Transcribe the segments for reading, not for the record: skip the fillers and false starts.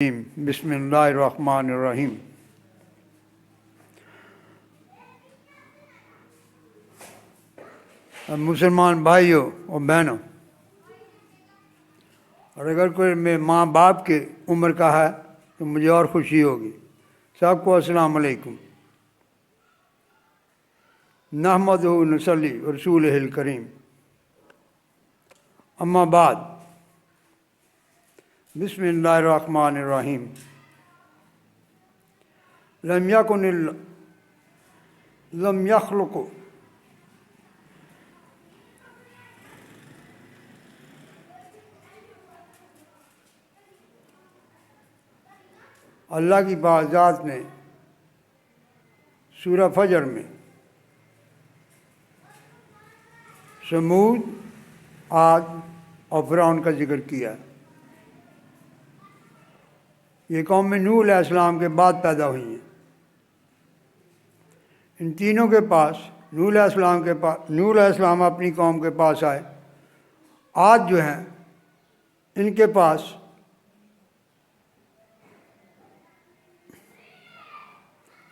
बिस्मिल्लाहिर्रहमानिर्रहीम। मुसलमान भाइयों और बहनों, और अगर कोई मेरे माँ बाप के उम्र का है तो मुझे और खुशी होगी। सबको अस्सलाम वालेकुम। नहमदुहु नसल्ली व रसूलिहिल करीम। अम्मा बाद, बिस्मिल्लाहिर्रहमानिर्रहीम। लम यख्लुक़ु अल्लाह की बाज़ात ने सूरह फजर में समूद, आद और फ़िरौन का जिक्र किया। ये कौम में नूह अलैहिस्सलाम के बाद पैदा हुई हैं। इन तीनों के पास नूह अलैहिस्सलाम अपनी कौम के पास आए। आज जो हैं इनके पास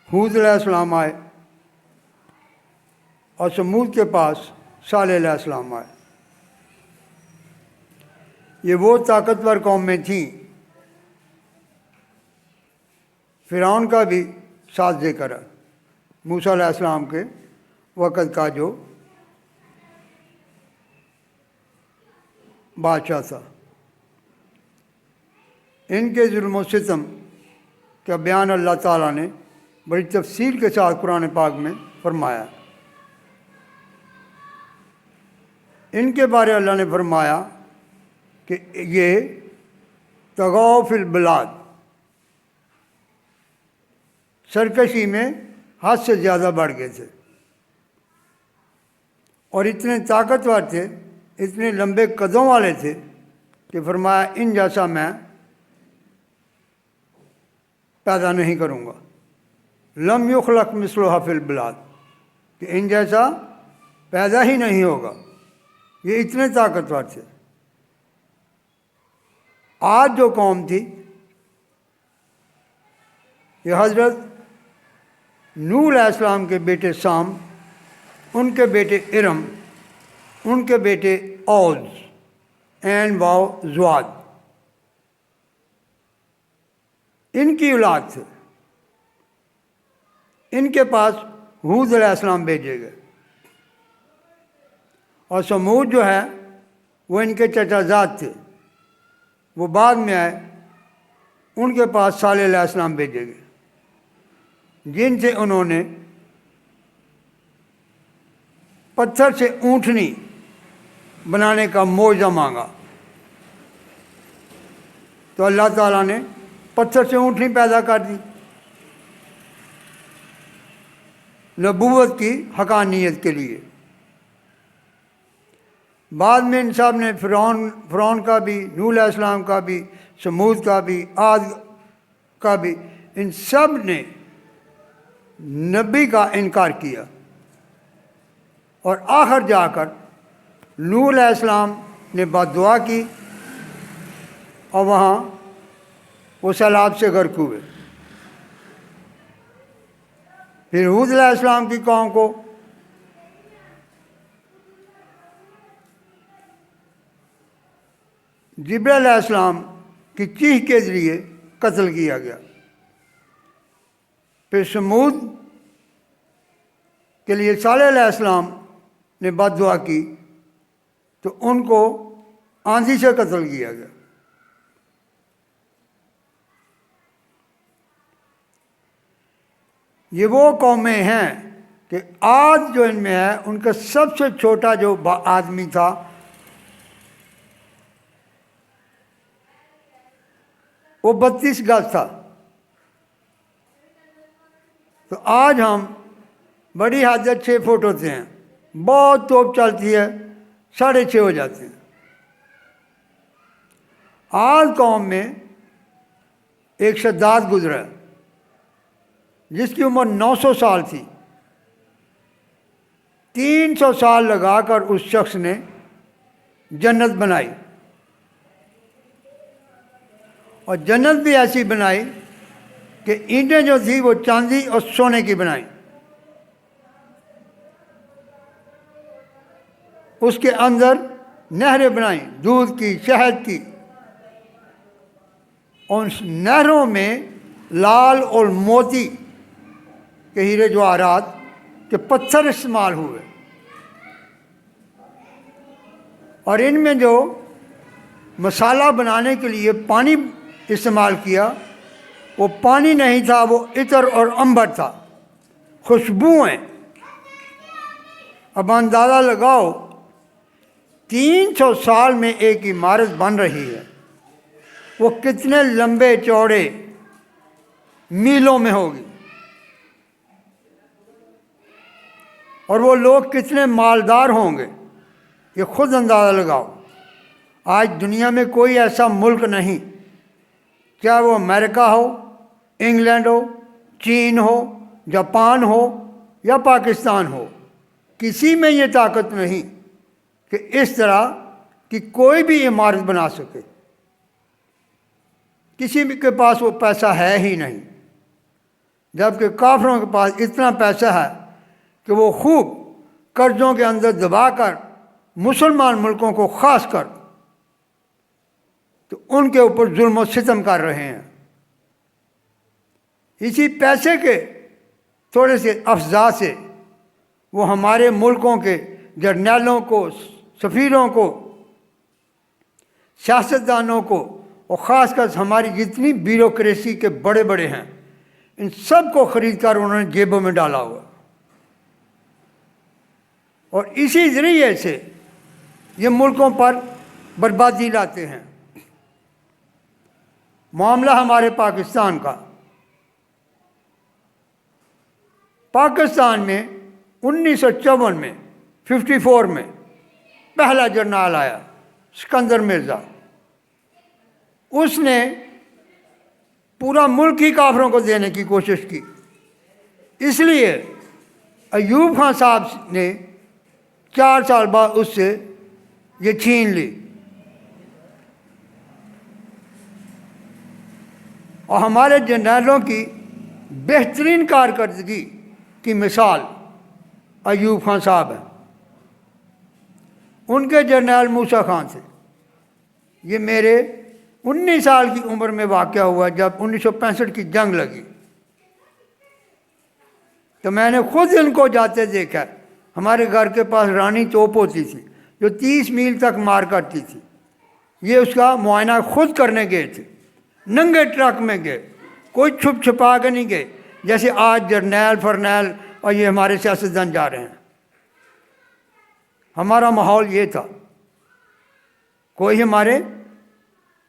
हूद अलैहिस्सलाम आए और समूद के पास सालेह अलैहिस्सलाम आए। ये वो ताकतवर कौमें थीं। फ़िरौन का भी साथ ज़िक्र है। मूसा अलैहिस्सलाम के वक़्त का जो बादशाह था, इनके जुल्म व सितम का बयान अल्लाह ताला ने बड़ी तफसील के साथ कुरान पाक में फरमाया। इनके बारे अल्लाह ने फरमाया कि ये तगौ फिल बिलाद, सरकशी में हद से ज़्यादा बढ़ गए थे और इतने ताकतवर थे, इतने लंबे कदों वाले थे कि फरमाया इन जैसा मैं पैदा नहीं करूँगा। लम युखलक मिसलुहा फिल बिलाद, कि इन जैसा पैदा ही नहीं होगा। ये इतने ताकतवर थे। आज जो कौम थी, ये हज़रत नूह अलैहिस्सलाम के बेटे साम, उनके बेटे इरम, उनके बेटे औज़, एन वाव ज़ुआद, इनकी औलाद थे। इनके पास हूद अलैहिस्सलाम भेजे गए और समूद जो है वो इनके चचाजाद थे, वो बाद में आए। उनके पास सालेह अलैहिस्सलाम भेजे गए, जिनसे उन्होंने पत्थर से ऊँटनी बनाने का मौजा मांगा। तो अल्लाह ताला ने पत्थर से ऊँटनी पैदा कर दी, नबूवत की हकानियत के लिए। बाद में इन सब ने फ़िरौन का भी, नूह अलैहिस्सलाम का भी, समूद का भी, आद का भी, इन सब ने नबी का इनकार किया और आखिर जाकर नूह अलैहिस्सलाम ने बद्दुआ की और वहाँ वो सैलाब से गर्क हुए। फिर हूद अलैहिस्सलाम की कौम को जिब्रील अलैहिस्सलाम की चीख के ज़रिए कत्ल किया गया। फिर समूद के लिए सालेह अलैहिस्सलाम ने बद्दुआ की तो उनको आंधी से कत्ल किया गया। ये वो कौमें हैं कि आज जो इनमें है, उनका सबसे छोटा जो आदमी था वो 32 गज था। तो आज हम बड़ी हद 6 फुट होते हैं, बहुत तोप चलती है 6.5 हो जाते हैं। आज कौम में एक शद्दाद गुजरा जिसकी उम्र 900 साल थी। 300 साल लगाकर उस शख्स ने जन्नत बनाई और जन्नत भी ऐसी बनाई कि ईंटें जो थी वो चांदी और सोने की बनाई। उसके अंदर नहरें बनाई दूध की, शहद की। उन नहरों में लाल और मोती के हीरे जवाहरात के पत्थर इस्तेमाल हुए। और इनमें जो मसाला बनाने के लिए पानी इस्तेमाल किया, वो पानी नहीं था, वो इत्र और अंबर था, खुशबुएं। अब अंदाज़ा लगाओ 300 साल में एक इमारत बन रही है, वो कितने लंबे चौड़े मीलों में होगी, और वो लोग कितने मालदार होंगे, ये खुद अंदाज़ा लगाओ। आज दुनिया में कोई ऐसा मुल्क नहीं, चाहे वो अमेरिका हो, इंग्लैंड हो, चीन हो, जापान हो या पाकिस्तान हो, किसी में ये ताकत नहीं कि इस तरह की कोई भी इमारत बना सके। किसी के पास वो पैसा है ही नहीं, जबकि काफिरों के पास इतना पैसा है कि वो खूब कर्ज़ों के अंदर दबाकर मुसलमान मुल्कों को ख़ास कर तो उनके ऊपर जुल्म और सितम कर रहे हैं। इसी पैसे के थोड़े से अफजा से वो हमारे मुल्कों के जर्नैलों को, सफ़ीरों को, सियासतदानों को और ख़ासकर हमारी जितनी ब्यूरोक्रेसी के बड़े बड़े हैं, इन सब को ख़रीद कर उन्होंने जेबों में डाला हुआ। और इसी ज़रिए से ये मुल्कों पर बर्बादी लाते हैं। मामला हमारे पाकिस्तान का, पाकिस्तान में 1954 में 54 में पहला जर्नल आया, सिकंदर मिर्ज़ा। उसने पूरा मुल्क ही काफिरों को देने की कोशिश की, इसलिए अयूब खान साहब ने 4 साल बाद उससे ये छीन ली। और हमारे जर्नैलों की बेहतरीन कारकर्दगी की मिसाल अयूब खान साहब हैं। उनके जर्नैल मूसा खान थे। ये मेरे 19 साल की उम्र में वाक़या हुआ, जब 1965 की जंग लगी, तो मैंने खुद इनको जाते देखा। हमारे घर के पास रानी तोप होती थी जो 30 मील तक मार करती थी। ये उसका मुआयना खुद करने गए थे, नंगे ट्रक में गए, कोई छुप छुपा के नहीं गए जैसे आज जर्नैल फरनैल और ये हमारे सियासतदान जा रहे हैं। हमारा माहौल ये था, कोई हमारे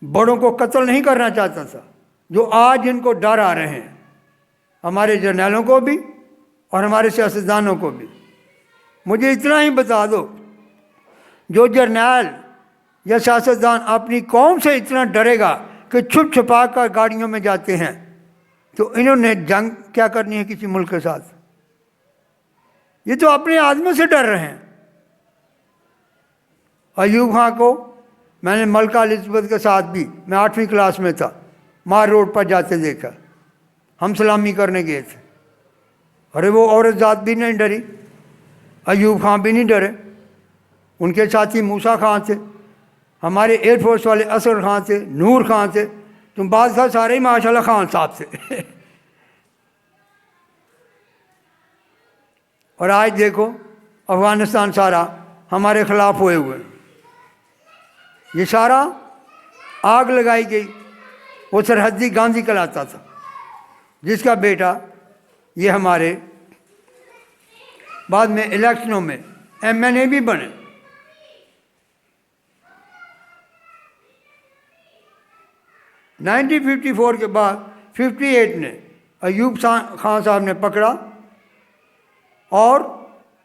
बड़ों को कत्ल नहीं करना चाहता था, जो आज इनको डर आ रहे हैं, हमारे जर्नैलों को भी और हमारे सियासतदानों को भी। मुझे इतना ही बता दो, जो जर्नैल या सियासतदान अपनी कौम से इतना डरेगा कि छुप छुपा कर गाड़ियों में जाते हैं, तो इन्होंने जंग क्या करनी है किसी मुल्क के साथ? ये तो अपने आदमियों से डर रहे हैं। अयूब खां को मैंने मलका एलिज़ाबेथ के साथ भी, मैं 8वीं क्लास में था, मार रोड पर जाते देखा। हम सलामी करने गए थे। अरे वो औरत ज़ात भी नहीं डरी, अयूब खां भी नहीं डरे। उनके साथी मूसा खां थे, हमारे एयरफोर्स वाले असर खां थे, नूर खां थे, तुम बात था सारे ही माशाल्लाह खान साहब थे। और आज देखो अफ़गानिस्तान सारा हमारे ख़िलाफ़ हुए हुए, ये सारा आग लगाई गई। वो सरहदी गांधी कहलाता था, जिसका बेटा ये हमारे बाद में इलेक्शनों में MNA भी बने। नाइनटीन 54 के बाद 58 ने अयूब खान साहब ने पकड़ा और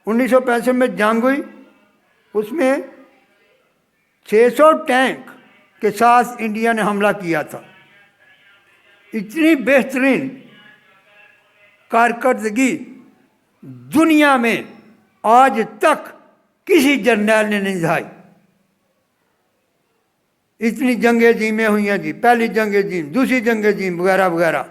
1965 में जंग हुई। उसमें 600 टैंक के साथ इंडिया ने हमला किया था। इतनी बेहतरीन कारकर्दगी दुनिया में आज तक किसी जर्नैल ने नहीं दिखाई। इतनी जंगें जीमें हुई हैं जी, पहली जंग जीम, दूसरी जंग जीम वगैरह वगैरह।